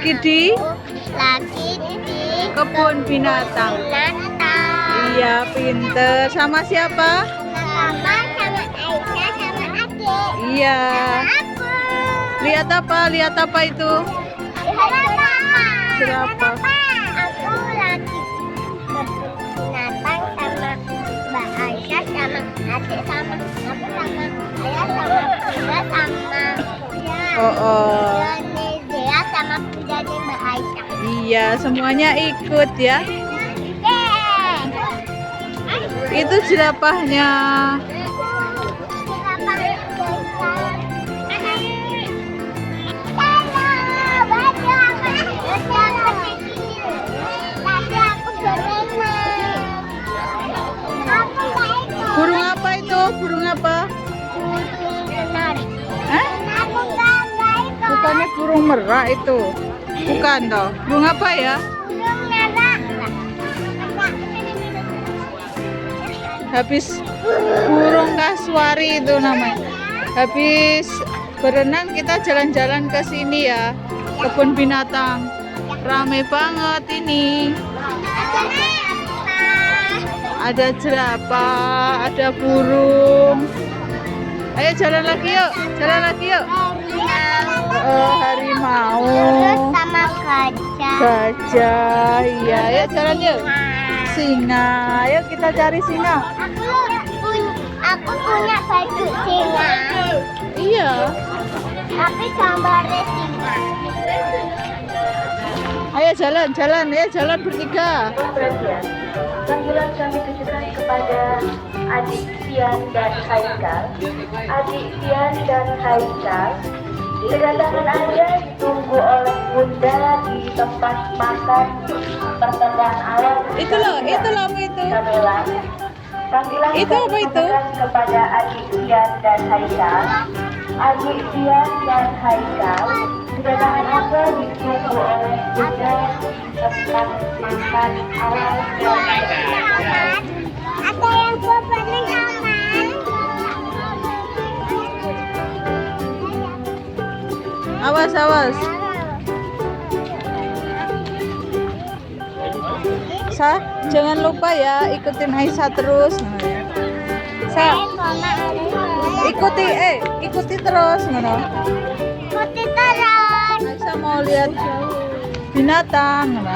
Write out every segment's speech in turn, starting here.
Lagi di kebun binatang. Iya, pinter. Sama siapa? Sama Aisyah sama adik. Iya. Aku. Lihat apa? Lihat apa itu? Jerapah. Aku lagi kebun binatang sama Mbak Aisyah sama adik sama aku sama ayah sama bunda sama Nizia sama bunda di Mbak Aisyah. Iya, semuanya ikut ya. Itu jerapahnya. Burung apa itu? Burung apa? Hah? Bukannya burung merak itu? Bukan toh? Burung apa ya? Habis burung kasuari itu namanya. Habis berenang kita jalan-jalan ke sini ya, kebun binatang. Rame banget ini. Ada jerapah, ada burung. Ayo jalan lagi yuk, jalan lagi yuk. Harimau. Sama gajah. Gajah, iya. Ayo jalan yuk. Singa, ayo kita cari singa. Aku punya baju singa. Iya. Tapi gambarnya singa. Ayo jalan, jalan, ayo jalan bertiga. Panggilan kami tujukan kepada adik Fian dan Haikal. Adik Fian dan Haikal, kedatangan Anda ditunggu oleh Bunda di tempat makan pertengahan awal. Itu loh apa itu? Panggilan Itu apa itu? kepada adik Fian dan Haikal. Adik Fian dan Haikal, kedatangan Anda ditunggu oleh Bunda di tempat makan awal. Ada yang berbanding aman. Awas, awas. Sa, jangan lupa ya ikutin Aisyah terus. Sa, ikuti terus, ngono. Ikuti terus. Aisyah mau lihat binatang, ngono.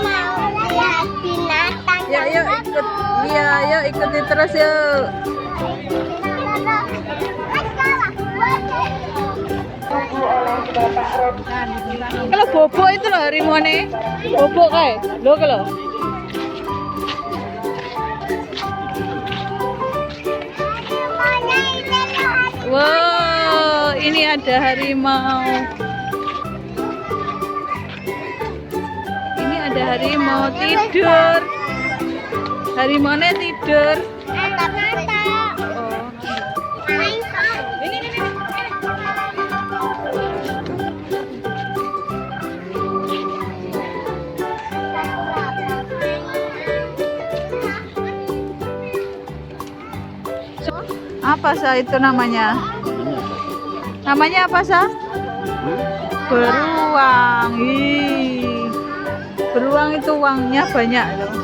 Mau lihat binatang. Ya, yuk ikut. Iya, yuk ikuti terus yuk. Kalau bobo itu loh harimau nih, bobo kayak, lo kalau. Wow, ini ada harimau. Ini ada harimau tidur. Harimaunya tidur. Oh. Ini. Apa Sa itu namanya? Namanya apa Sa? Beruang. Ih. Beruang itu uangnya banyak loh.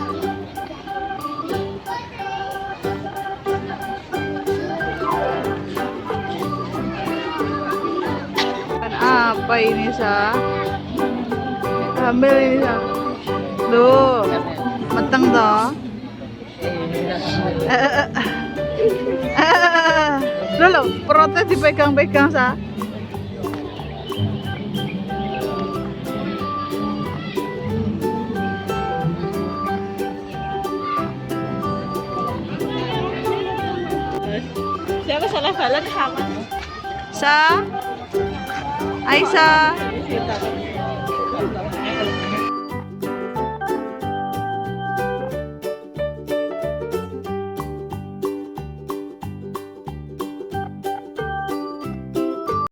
Apa ini Sa? Ambil ini Sa. Loh, meteng toh. Loh, perutnya dipegang-pegang Sa. Siapa salah balan sama? Sa, Aisyah.